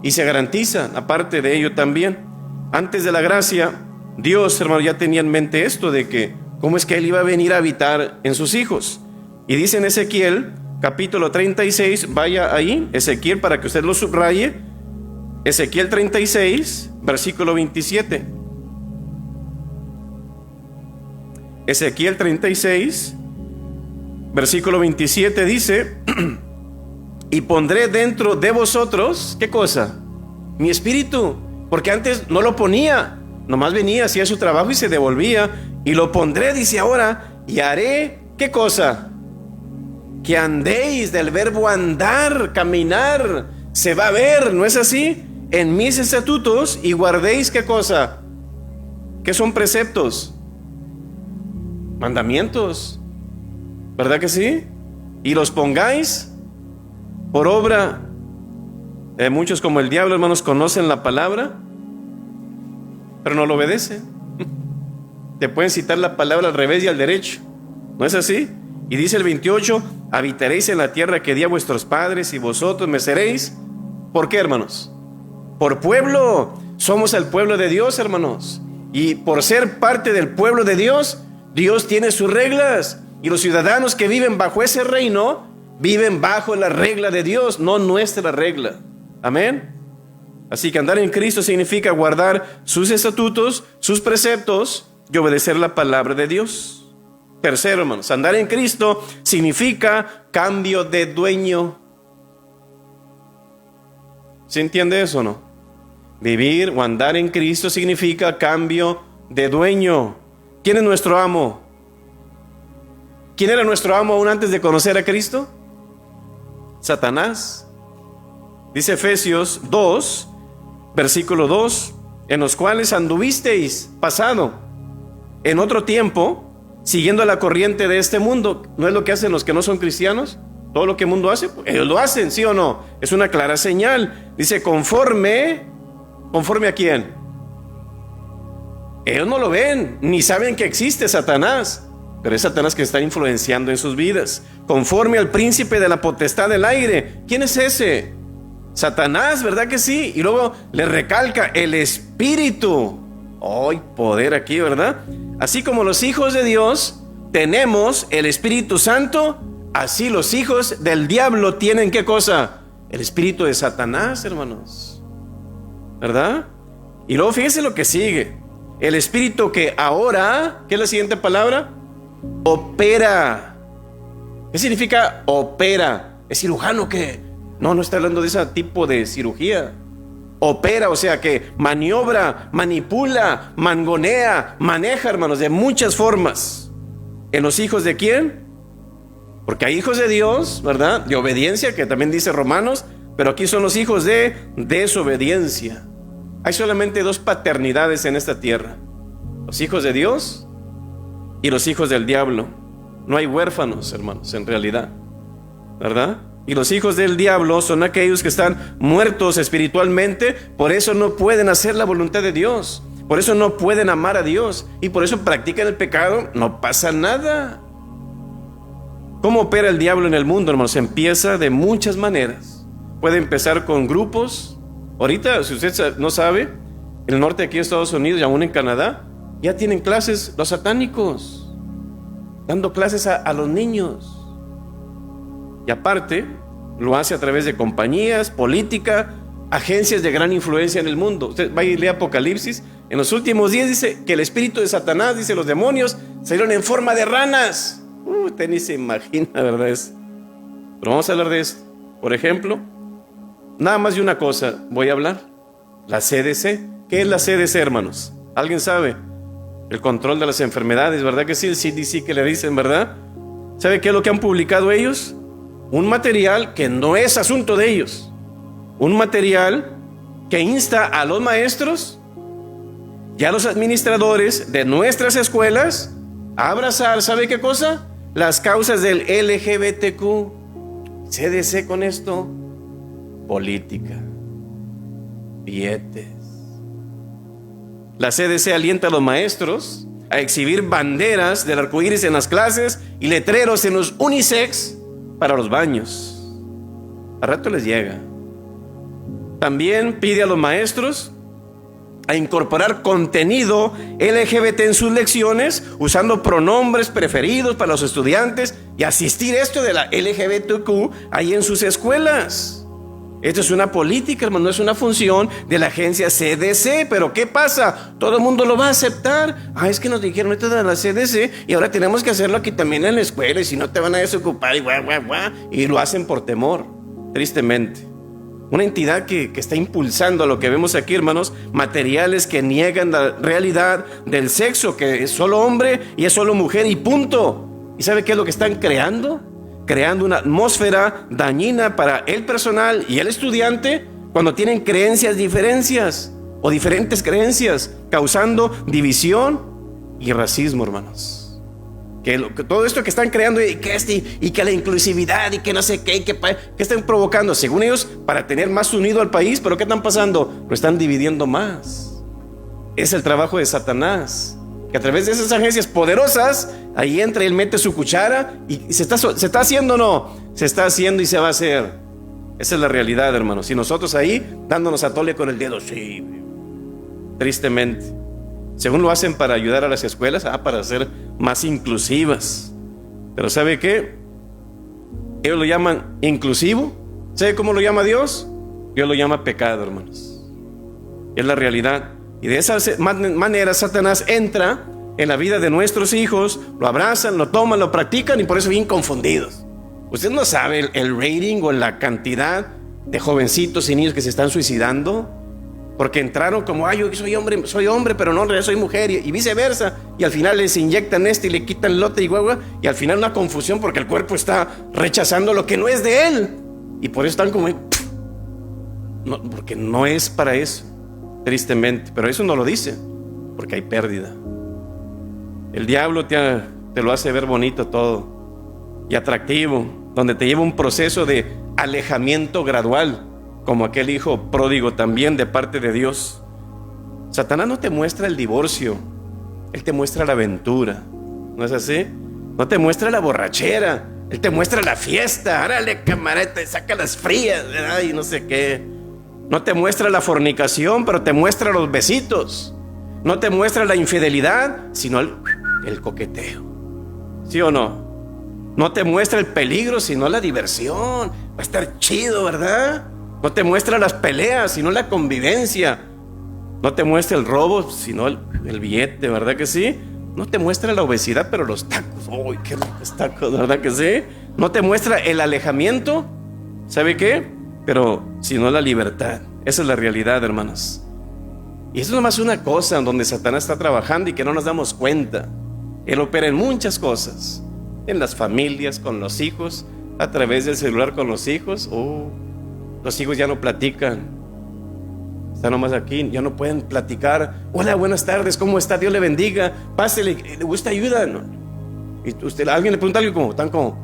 Y se garantizan, aparte de ello también. Antes de la gracia, Dios, hermano, ya tenía en mente esto de que cómo es que Él iba a venir a habitar en sus hijos. Y dice en Ezequiel, capítulo 36, vaya ahí, Ezequiel, para que usted lo subraye. Ezequiel 36, versículo 27. Ezequiel 36, versículo 27 dice: y pondré dentro de vosotros, ¿qué cosa? Mi espíritu, porque antes no lo ponía, nomás venía, hacía su trabajo y se devolvía. Y lo pondré, dice ahora, y haré, ¿qué cosa? Que andéis, del verbo andar, caminar, se va a ver, ¿no es así? En mis estatutos, y guardéis, ¿qué cosa? ¿Qué son preceptos? Mandamientos, ¿verdad que sí? Y los pongáis por obra. Muchos, como el diablo, hermanos, conocen la palabra, pero no lo obedecen. Te pueden citar la palabra al revés y al derecho, ¿no es así? Y dice el 28: habitaréis en la tierra que di a vuestros padres, y vosotros me seréis. ¿Por qué, hermanos? Por pueblo. Somos el pueblo de Dios, hermanos. Y por ser parte del pueblo de Dios, Dios tiene sus reglas. Y los ciudadanos que viven bajo ese reino viven bajo la regla de Dios, no nuestra regla. Amén. Así que andar en Cristo significa guardar sus estatutos, sus preceptos y obedecer la palabra de Dios. Tercero, hermanos, andar en Cristo significa cambio de dueño. ¿Se entiende eso o no? Vivir o andar en Cristo significa cambio de dueño. ¿Quién es nuestro amo? ¿Quién era nuestro amo aún antes de conocer a Cristo? Satanás. Dice Efesios 2, versículo 2: en los cuales anduvisteis pasado en otro tiempo, siguiendo la corriente de este mundo. ¿No es lo que hacen los que no son cristianos? Todo lo que el mundo hace, pues ellos lo hacen, ¿sí o no? Es una clara señal. Dice ¿conforme a quién? Ellos no lo ven, ni saben que existe Satanás, pero es Satanás que está influenciando en sus vidas. Conforme al príncipe de la potestad del aire. ¿Quién es ese? Satanás, ¿verdad que sí? Y luego le recalca el espíritu. ¡Ay, poder aquí!, ¿verdad? Así como los hijos de Dios tenemos el Espíritu Santo, así los hijos del diablo tienen, ¿qué cosa? El espíritu de Satanás, hermanos, ¿verdad? Y luego fíjese lo que sigue: el espíritu que ahora, ¿qué es la siguiente palabra? Opera. ¿Qué significa opera? ¿Es cirujano que? No está hablando de ese tipo de cirugía. Opera, o sea que maniobra, manipula, mangonea, maneja, hermanos, de muchas formas. ¿En los hijos de quién? Porque hay hijos de Dios, ¿verdad? De obediencia, que también dice Romanos, pero aquí son los hijos de desobediencia. Hay solamente dos paternidades en esta tierra: los hijos de Dios y los hijos del diablo. No hay huérfanos, hermanos, en realidad, ¿verdad? Y los hijos del diablo son aquellos que están muertos espiritualmente, por eso no pueden hacer la voluntad de Dios, por eso no pueden amar a Dios, y por eso practican el pecado. No pasa nada. ¿Cómo opera el diablo en el mundo, hermanos? Empieza de muchas maneras. Puede empezar con grupos. Ahorita, si usted no sabe, en el norte de aquí de Estados Unidos y aún en Canadá, ya tienen clases los satánicos, dando clases a los niños. Y aparte, lo hace a través de compañías, política, agencias de gran influencia en el mundo. Usted va y lee Apocalipsis. En los últimos días dice que el espíritu de Satanás, dice, los demonios salieron en forma de ranas. Usted ni se imagina, ¿verdad? Pero vamos a hablar de esto. Por ejemplo, nada más de una cosa voy a hablar: la CDC. ¿Qué es la CDC, hermanos? ¿Alguien sabe? El control de las enfermedades, ¿verdad que sí? El CDC que le dicen, ¿verdad? ¿Sabe qué es lo que han publicado ellos? Un material que no es asunto de ellos. Un material que insta a los maestros y a los administradores de nuestras escuelas a abrazar, ¿sabe qué cosa? Las causas del LGBTQ. CDC con esto: política, billetes. La CDC alienta a los maestros a exhibir banderas del arcoíris en las clases y letreros en los unisex para los baños. Al rato les llega. También pide a los maestros a incorporar contenido LGBT en sus lecciones, usando pronombres preferidos para los estudiantes y asistir esto de la LGBTQ ahí en sus escuelas. Esto es una política, hermano, no es una función de la agencia CDC. Pero ¿qué pasa? Todo el mundo lo va a aceptar. Es que nos dijeron esto de la CDC y ahora tenemos que hacerlo aquí también en la escuela, y si no te van a desocupar y lo hacen por temor, tristemente. Una entidad que está impulsando lo que vemos aquí, hermanos, materiales que niegan la realidad del sexo, que es solo hombre y es solo mujer y punto. ¿Y sabe qué es lo que están creando? Creando una atmósfera dañina para el personal y el estudiante cuando tienen creencias diferencias o diferentes creencias, causando división y racismo, hermanos. Que todo esto que están creando y que la inclusividad y que no sé qué, que están provocando, según ellos, para tener más unido al país. Pero ¿qué están pasando? Lo están dividiendo más. Es el trabajo de Satanás, que a través de esas agencias poderosas, ahí entra y él mete su cuchara y se está haciendo o no, se está haciendo y se va a hacer. Esa es la realidad, hermanos. Y nosotros ahí dándonos a tole con el dedo, sí, tristemente. Según lo hacen para ayudar a las escuelas, para ser más inclusivas. Pero ¿sabe qué? Ellos lo llaman inclusivo. ¿Sabe cómo lo llama Dios? Dios lo llama pecado, hermanos. Es la realidad. Y de esa manera Satanás entra en la vida de nuestros hijos, lo abrazan, lo toman, lo practican, y por eso bien confundidos. Usted no sabe el rating o la cantidad de jovencitos y niños que se están suicidando porque entraron como, yo soy hombre, pero no, en realidad soy mujer, y viceversa, y al final les inyectan y le quitan el lote y al final una confusión porque el cuerpo está rechazando lo que no es de él, y por eso están como no, porque no es para eso. Tristemente, pero eso no lo dice, porque hay pérdida. El diablo te lo hace ver bonito todo y atractivo, donde te lleva un proceso de alejamiento gradual, como aquel hijo pródigo también de parte de Dios. Satanás no te muestra el divorcio, él te muestra la aventura, ¿no es así? No te muestra la borrachera, él te muestra la fiesta. Árale, camareta, saca las frías, y no sé qué. No te muestra la fornicación, pero te muestra los besitos. No te muestra la infidelidad, sino el coqueteo. ¿Sí o no? No te muestra el peligro, sino la diversión. Va a estar chido, ¿verdad? No te muestra las peleas, sino la convivencia. No te muestra el robo, sino el billete, ¿verdad que sí? No te muestra la obesidad, pero los tacos. ¡Uy, qué ricos tacos! ¿Verdad que sí? No te muestra el alejamiento, ¿sabe qué? Pero sino la libertad. Esa es la realidad, hermanos. Y eso es nomás una cosa en donde Satanás está trabajando y que no nos damos cuenta. Él opera en muchas cosas, en las familias, con los hijos, a través del celular con los hijos. Los hijos ya no platican, están nomás aquí, ya no pueden platicar. Hola, buenas tardes, ¿cómo está? Dios le bendiga, pásele, ¿le gusta ayuda? No. Y alguien le pregunta algo como, están como,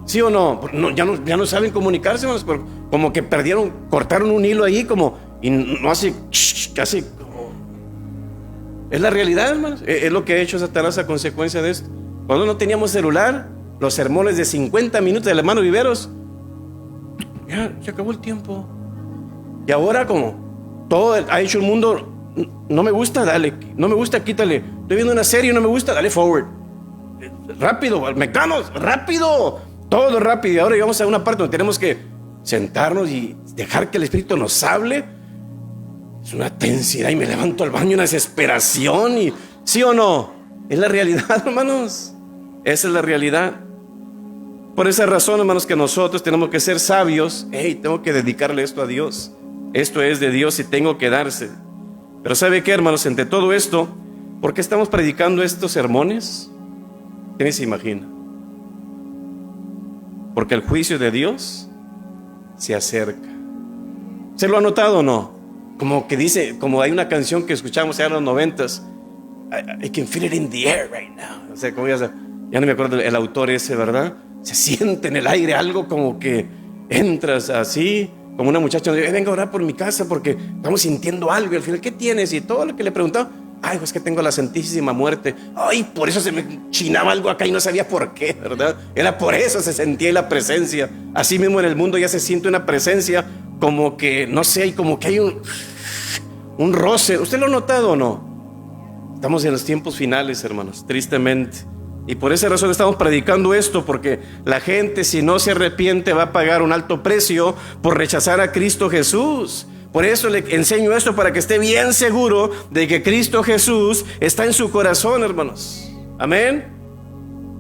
¿sí o no? Ya no saben comunicarse, hermanos, como que cortaron un hilo ahí, y no hace casi como. Es la realidad, hermanos. Es lo que ha hecho Satanás a consecuencia de esto. Cuando no teníamos celular, los sermones de 50 minutos del hermano Viveros, ya se acabó el tiempo. Y ahora, como todo ha hecho el mundo, no me gusta, dale. No me gusta, quítale. Estoy viendo una serie, no me gusta, dale forward. Rápido, mecanos, rápido. Todo rápido. Y ahora llegamos a una parte donde tenemos que sentarnos y dejar que el Espíritu nos hable. Es una tensidad y me levanto al baño, una desesperación. ¿Sí o no? Es la realidad, hermanos. Esa es la realidad. Por esa razón, hermanos, que nosotros tenemos que ser sabios. Tengo que dedicarle esto a Dios. Esto es de Dios y tengo que darse. Pero ¿sabe qué, hermanos? Entre todo esto, ¿por qué estamos predicando estos sermones? ¿Quién se imagina? Porque el juicio de Dios se acerca. ¿Se lo ha notado o no? Como que dice, como hay una canción que escuchamos allá en los 90s, I can feel it in the air right now. O sea, como ya no me acuerdo el autor ese, ¿verdad? Se siente en el aire algo como que entras así, como una muchacha, venga a orar por mi casa porque estamos sintiendo algo. Y al final, ¿qué tienes? Y todo lo que le preguntaba, es que tengo la Santísima Muerte. Por eso se me chinaba algo acá y no sabía por qué, ¿verdad? Era por eso se sentía la presencia. Así mismo en el mundo ya se siente una presencia como que, no sé, y como que hay un roce. ¿Usted lo ha notado o no? Estamos en los tiempos finales, hermanos, tristemente. Y por esa razón estamos predicando esto, porque la gente, si no se arrepiente, va a pagar un alto precio por rechazar a Cristo Jesús. Por eso le enseño esto, para que esté bien seguro de que Cristo Jesús está en su corazón, hermanos. Amén.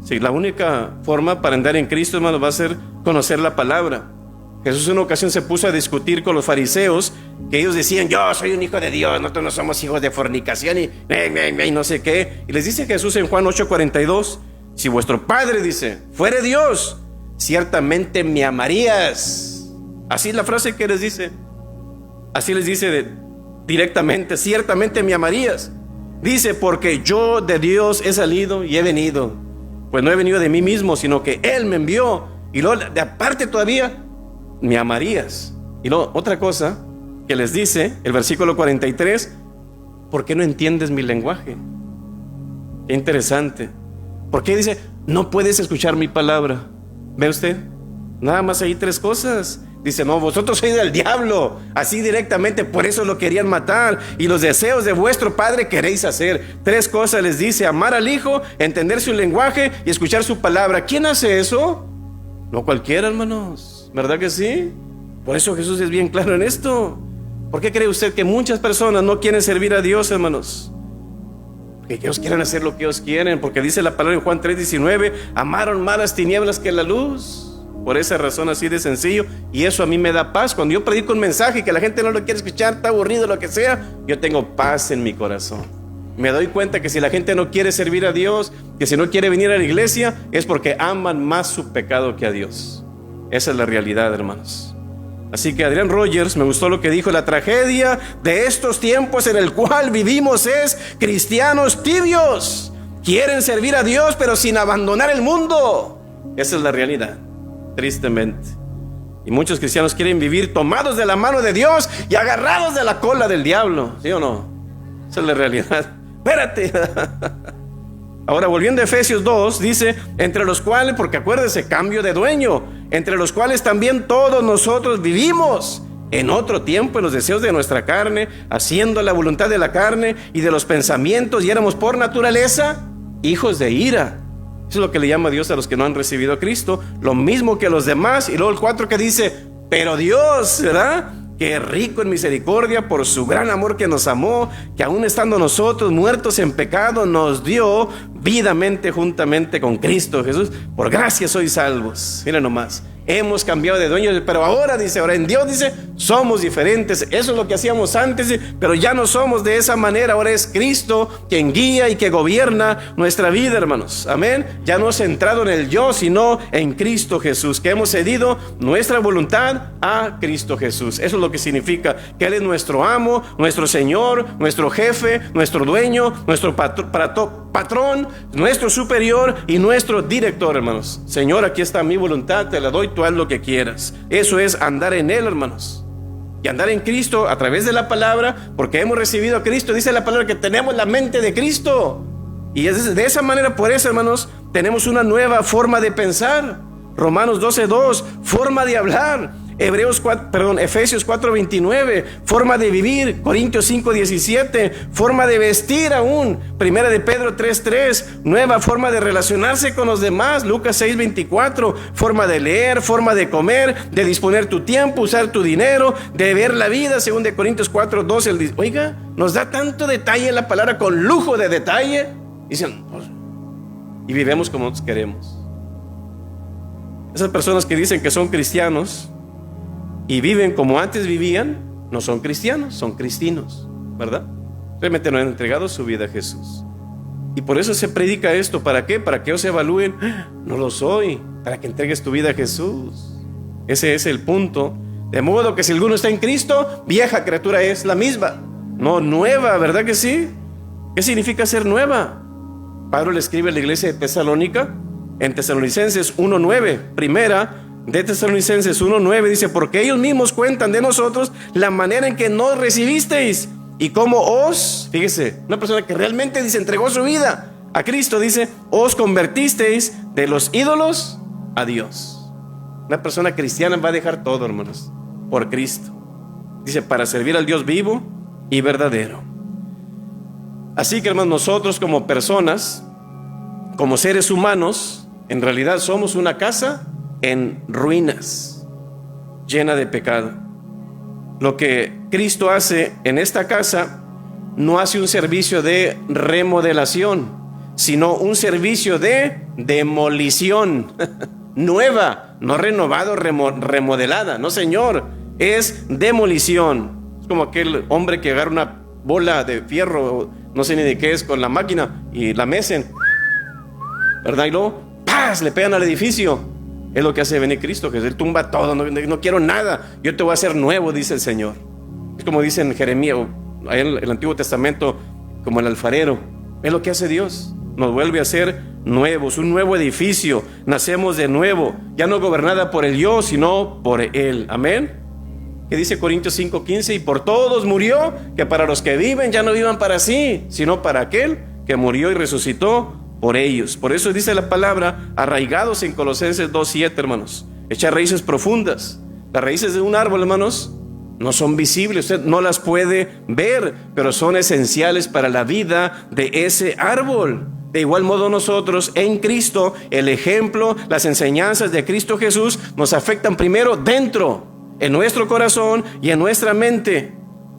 Sí, la única forma para andar en Cristo, hermanos, va a ser conocer la palabra. Jesús en una ocasión se puso a discutir con los fariseos, que ellos decían: yo soy un hijo de Dios, nosotros no somos hijos de fornicación y no sé qué. Y les dice Jesús en Juan 8:42: si vuestro Padre, dice, fuere Dios, ciertamente me amarías. Así es la frase que les dice. Así les dice directamente: ciertamente me amarías. Dice: porque yo de Dios he salido y he venido. Pues no he venido de mí mismo, sino que Él me envió. Y luego, de aparte todavía, me amarías. Y luego, otra cosa que les dice, el versículo 43: ¿por qué no entiendes mi lenguaje? Qué interesante. ¿Por qué dice: no puedes escuchar mi palabra? ¿Ve usted? Nada más hay tres cosas. Dice: no, vosotros sois del diablo. Así directamente, por eso lo querían matar. Y los deseos de vuestro padre queréis hacer. Tres cosas les dice: amar al Hijo, entender su lenguaje y escuchar su palabra. ¿Quién hace eso? No cualquiera, hermanos, ¿verdad que sí? Por eso Jesús es bien claro en esto. ¿Por qué cree usted que muchas personas no quieren servir a Dios, hermanos? Porque ellos quieren hacer lo que ellos quieren. Porque dice la palabra en Juan 3:19: amaron más las tinieblas que la luz. Por esa razón, así de sencillo. Y eso a mí me da paz. Cuando yo predico un mensaje y que la gente no lo quiere escuchar, está aburrido, lo que sea, yo tengo paz en mi corazón. Me doy cuenta que si la gente no quiere servir a Dios, que si no quiere venir a la iglesia, es porque aman más su pecado que a Dios. Esa es la realidad, hermanos. Así que Adrian Rogers, me gustó lo que dijo: la tragedia de estos tiempos en el cual vivimos es cristianos tibios. Quieren servir a Dios, pero sin abandonar el mundo. Esa es la realidad, tristemente. Y muchos cristianos quieren vivir tomados de la mano de Dios y agarrados de la cola del diablo. ¿Sí o no? Esa es la realidad. Espérate. Ahora, volviendo a Efesios 2, dice: entre los cuales, porque acuérdese, cambio de dueño, entre los cuales también todos nosotros vivimos en otro tiempo en los deseos de nuestra carne, haciendo la voluntad de la carne y de los pensamientos, y éramos por naturaleza hijos de ira. Eso es lo que le llama Dios a los que no han recibido a Cristo, lo mismo que a los demás. Y luego el 4 que dice: pero Dios, ¿verdad?, que es rico en misericordia, por su gran amor que nos amó, que aún estando nosotros muertos en pecado, nos dio vidamente juntamente con Cristo Jesús. Por gracia sois salvos. Miren nomás, hemos cambiado de dueños, pero ahora, dice, ahora en Dios, dice, somos diferentes. Eso es lo que hacíamos antes, pero ya no somos de esa manera. Ahora es Cristo quien guía y que gobierna nuestra vida, hermanos. Amén. Ya no centrado en el yo, sino en Cristo Jesús, que hemos cedido nuestra voluntad a Cristo Jesús. Eso es lo que significa que Él es nuestro amo, nuestro Señor, nuestro jefe, nuestro dueño, nuestro patrón, nuestro superior y nuestro director, hermanos. Señor, aquí está mi voluntad, te la doy, tú haz lo que quieras. Eso es andar en Él, hermanos. Y andar en Cristo a través de la palabra, porque hemos recibido a Cristo. Dice la palabra que tenemos la mente de Cristo. Y es de esa manera, por eso, hermanos, tenemos una nueva forma de pensar. Romanos 12:2, forma de hablar. Efesios 4:29, forma de vivir. Corintios 5:17, forma de vestir aún. Primera de Pedro 3:3, nueva forma de relacionarse con los demás. Lucas 6:24, forma de leer, forma de comer, de disponer tu tiempo, usar tu dinero, de ver la vida. Según de Corintios 4:12, oiga, nos da tanto detalle la palabra, con lujo de detalle. Dicen, y vivimos como nosotros queremos. Esas personas que dicen que son cristianos y viven como antes vivían, no son cristianos, son cristinos, ¿verdad? Realmente no han entregado su vida a Jesús. Y por eso se predica esto. ¿Para qué? Para que ellos evalúen: no lo soy. Para que entregues tu vida a Jesús. Ese es el punto. De modo que si alguno está en Cristo, vieja criatura es, la misma, no nueva, ¿verdad que sí? ¿Qué significa ser nueva? Pablo le escribe a la iglesia de Tesalónica en Tesalonicenses 1:9. Primera de Tesalonicenses 1:9 dice: porque ellos mismos cuentan de nosotros la manera en que nos recibisteis y cómo fíjese, una persona que realmente dice entregó su vida a Cristo, dice, os convertisteis de los ídolos a Dios. Una persona cristiana va a dejar todo, hermanos. por Cristo. Dice, para servir al Dios vivo y verdadero. Así que, hermanos, nosotros como personas, como seres humanos, en realidad somos una casa en ruinas, llena de pecado. Lo que Cristo hace en esta casa no hace un servicio de remodelación, sino un servicio de demolición nueva, no renovado, remodelada. No, señor, es demolición. Es como aquel hombre que agarra una bola de fierro, no sé ni de qué es, con la máquina y la mecen, ¿verdad? Y luego ¡paz!, le pegan al edificio. Es lo que hace venir Cristo, que Él tumba todo. No quiero nada, yo te voy a hacer nuevo, dice el Señor. Es como dice en Jeremías, ahí en el Antiguo Testamento, como el alfarero. Es lo que hace Dios, nos vuelve a hacer nuevos, un nuevo edificio. Nacemos de nuevo, ya no gobernada por el yo, sino por Él. Amén. Que dice Corintios 5:15, y por todos murió, que para los que viven ya no vivan para sí, sino para aquel que murió y resucitó por ellos. Por eso dice la palabra, arraigados en Colosenses 2:7, hermanos, echar raíces profundas. Las raíces de un árbol, hermanos, no son visibles, usted no las puede ver, pero son esenciales para la vida de ese árbol. De igual modo nosotros en Cristo, el ejemplo, las enseñanzas de Cristo Jesús nos afectan primero dentro, en nuestro corazón y en nuestra mente.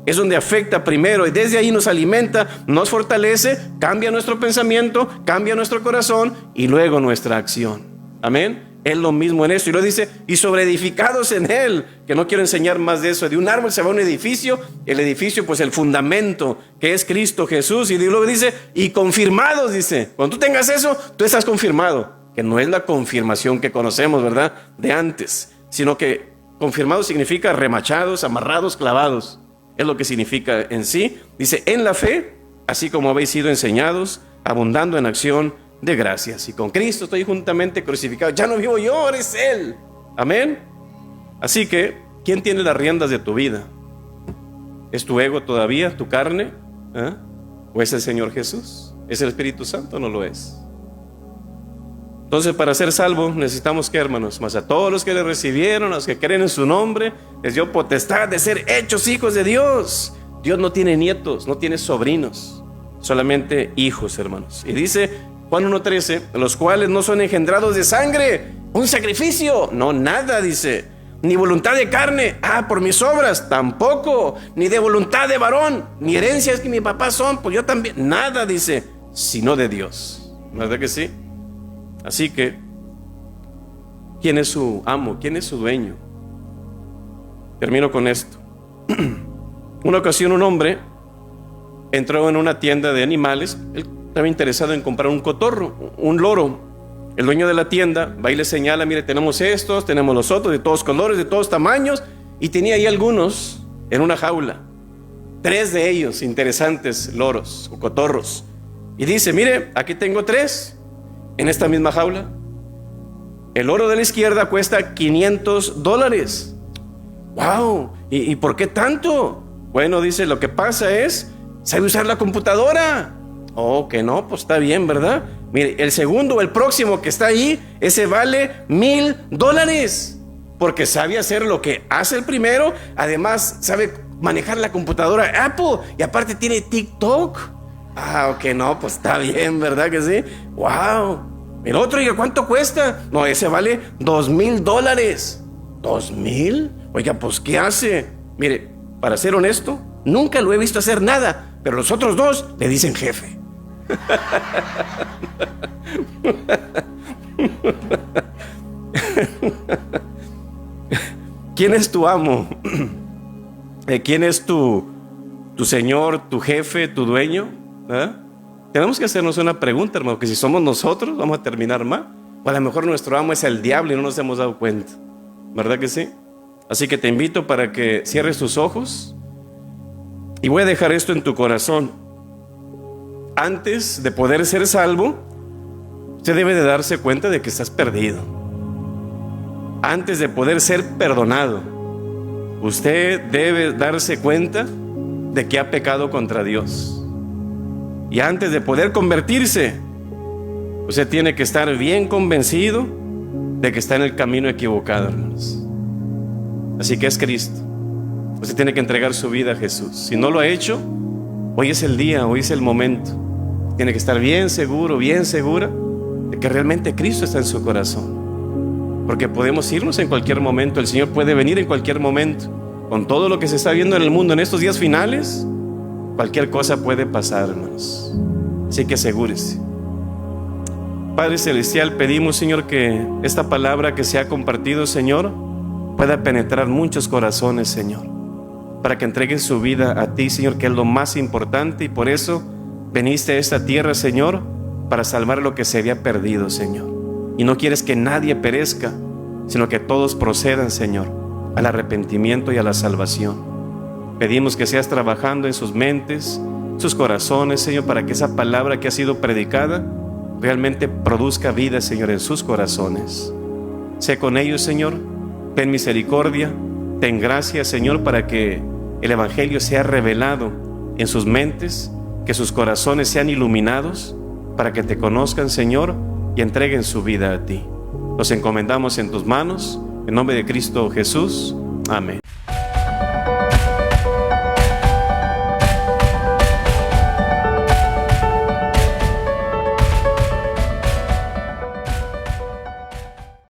Es donde afecta primero, y desde ahí nos alimenta, nos fortalece, cambia nuestro pensamiento, cambia nuestro corazón y luego nuestra acción. Amén. Es lo mismo en esto, y lo dice, y sobre edificados en Él, que no quiero enseñar más de eso. De un árbol se va a un edificio, el edificio, pues el fundamento, que es Cristo Jesús, y luego dice, y confirmados, dice, cuando tú tengas eso, tú estás confirmado, que no es la confirmación que conocemos, ¿verdad?, de antes, sino que confirmados significa remachados, amarrados, clavados, es lo que significa en sí. Dice, en la fe, así como habéis sido enseñados, abundando en acción de gracias. Y con Cristo estoy juntamente crucificado. Ya no vivo yo, ahora es Él. Amén. Así que, ¿quién tiene las riendas de tu vida? ¿Es tu ego todavía, tu carne? ¿O es el Señor Jesús? ¿Es el Espíritu Santo o no lo es? Entonces, para ser salvo necesitamos, ¿qué, hermanos? Mas a todos los que le recibieron, a los que creen en su nombre, les dio potestad de ser hechos hijos de Dios. Dios no tiene nietos, no tiene sobrinos, solamente hijos, hermanos. Y dice Juan 1:13, los cuales no son engendrados de sangre, un sacrificio, no, nada, dice, ni voluntad de carne, por mis obras, tampoco, ni de voluntad de varón, ni herencias que mi papá son, pues yo también, nada, dice, sino de Dios. ¿Verdad que sí? Así que, ¿quién es su amo? ¿Quién es su dueño? Termino con esto. Una ocasión un hombre entró en una tienda de animales. Él estaba interesado en comprar un cotorro, un loro. El dueño de la tienda va y le señala, mire, tenemos estos, tenemos los otros, de todos colores, de todos tamaños. Y tenía ahí algunos en una jaula. 3 de ellos, interesantes loros o cotorros. Y dice, mire, aquí tengo 3 en esta misma jaula. El loro de la izquierda cuesta $500. ¡Wow! ¿Y por qué tanto? Bueno, dice, lo que pasa es, ¿sabe usar la computadora? Oh, que no, pues está bien, ¿verdad? Mire, el segundo, el próximo que está ahí, ese vale $1,000, porque sabe hacer lo que hace el primero, además sabe manejar la computadora Apple, y aparte tiene TikTok. Ok, no, pues está bien, ¿verdad que sí? ¡Wow! El otro, oiga, ¿cuánto cuesta? No, ese vale $2,000. ¿2,000? Oiga, pues, ¿qué hace? Mire, para ser honesto, nunca lo he visto hacer nada, pero los otros 2 le dicen jefe. ¿Quién es tu amo? ¿Quién es tu señor, tu jefe, tu dueño? Tenemos que hacernos una pregunta, hermano, que si somos nosotros vamos a terminar mal, o a lo mejor nuestro amo es el diablo y no nos hemos dado cuenta, ¿verdad que sí? Así que te invito para que cierres tus ojos y voy a dejar esto en tu corazón. Antes de poder ser salvo, usted debe de darse cuenta de que estás perdido. Antes de poder ser perdonado, usted debe darse cuenta de que ha pecado contra Dios. Y antes de poder convertirse, usted tiene que estar bien convencido de que está en el camino equivocado, hermanos. Así que es Cristo. Usted tiene que entregar su vida a Jesús. Si no lo ha hecho, hoy es el día, hoy es el momento. Tiene que estar bien seguro, bien segura de que realmente Cristo está en su corazón. Porque podemos irnos en cualquier momento. El Señor puede venir en cualquier momento. Con todo lo que se está viendo en el mundo en estos días finales, cualquier cosa puede pasar, hermanos. Así que asegúrese. Padre Celestial, pedimos, Señor, que esta palabra que se ha compartido, Señor, pueda penetrar muchos corazones, Señor, para que entreguen su vida a ti, Señor, que es lo más importante. Y por eso veniste a esta tierra, Señor, para salvar lo que se había perdido, Señor. Y no quieres que nadie perezca, sino que todos procedan, Señor, al arrepentimiento y a la salvación. Pedimos que seas trabajando en sus mentes, sus corazones, Señor, para que esa palabra que ha sido predicada realmente produzca vida, Señor, en sus corazones. Sé con ellos, Señor. Ten misericordia, ten gracia, Señor, para que el Evangelio sea revelado en sus mentes, que sus corazones sean iluminados, para que te conozcan, Señor, y entreguen su vida a ti. Los encomendamos en tus manos, en nombre de Cristo Jesús. Amén.